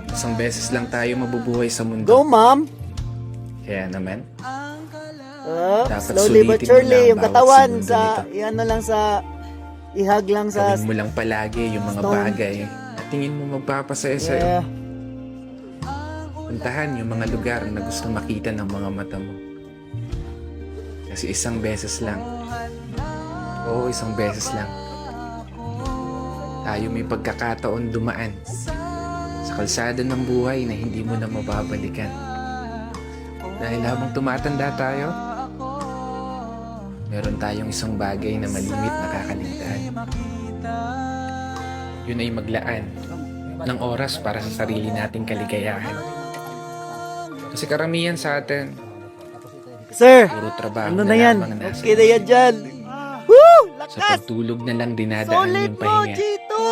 Isang beses lang tayo mabubuhay sa mundo. Go, ma'am! Kaya naman, dapat Slowly but sulitin mo surely, lang yung bawat katawan segundo sa, nito. yan na lang sa, ihag lang sa, gawin mo lang palagi yung mga stone. bagay na tingin mo magpapasaya sa'yo. yeah. Puntahan yung mga lugar na gusto makita ng mga mata mo. Kasi isang beses lang. Oo, isang beses lang. Tayo may pagkakataon dumaan sa kalsada ng buhay na hindi mo na mababalikan. Dahil habang tumatanda tayo, meron tayong isang bagay na malimit na kakaligtaan. Yun ay maglaan ng oras para sa sarili nating kaligayahan. Kasi karamihan sa atin, Sir, puro trabaho ano na na yan? lamang nasa Okay na yan dyan. Woo! Sa Lakas! pagtulog na lang dinadaan Solid yung mo, pahinga Chito!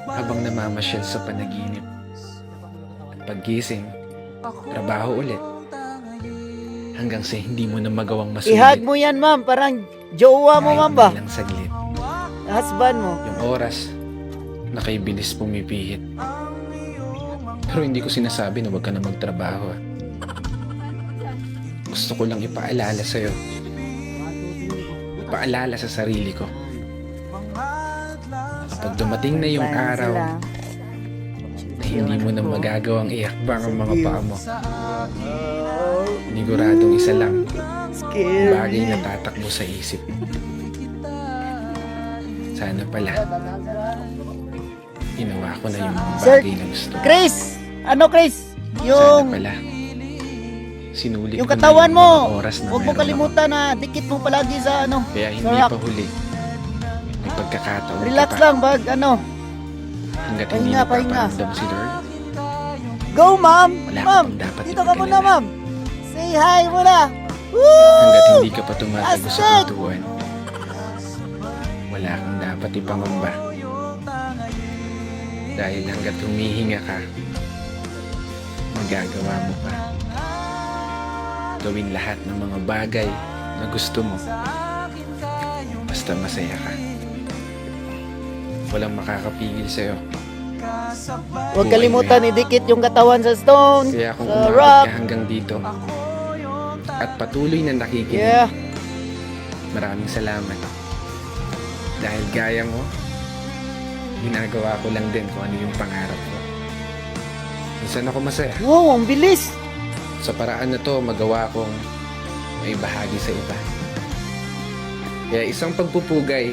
habang namamasyal sa panaginip. At paggising, trabaho ulit. Hanggang sa hindi mo na magawang masulit. Ihag mo yan, ma'am. Parang jowa mo, Kahit ma'am ba? man lang saglit. Husband mo. Yung oras na kay bilis pumipihit. Pero hindi ko sinasabi na huwag ka na magtrabaho. Gusto ko lang ipaalala sa'yo. Ipaalala sa sarili ko. Kapag dumating na yung araw na hindi mo na magagawang iakbang ang mga paa mo, niguradong isa lang Scary. bagay na tatakbo sa isip. Sana pala ginawa ko na yung mga Sir, bagay na gusto. Chris! Ano, Chris? Sana Yung pala sinulit yung ko na katawan yung mo. mga oras na Huwag mo meron kalimutan na dikit mo palagi sa ano. ako. Kaya hindi Sarap. pa huli. May pagkakataon Relax ka pa lang, bag ano. hanggat hindi Pahinga, pahinga. napaparamdam si Lord. Go, ma'am! Wala ka Ma'am, pang dapat dito ka muna, ipag-alala. ma'am. Say hi muna. Hanggat Woo! hindi ka pa tumatago sa Astig! pintuan, wala kang dapat ipangamba. Dahil hanggat humihinga ka, magagawa mo pa. Gawin lahat ng mga bagay na gusto mo. Basta masaya ka. Walang makakapigil sa'yo. Huwag kalimutan idikit yung katawan sa stone, Kaya kung sa umabot rock. ka hanggang dito at patuloy na nakikinig, Yeah. maraming salamat. Dahil gaya mo, ginagawa ko lang din kung ano yung pangarap ko. Minsan ako masaya. Wow, ang bilis. Sa paraan na to, magawa kong may bahagi sa iba. Kaya isang pagpupugay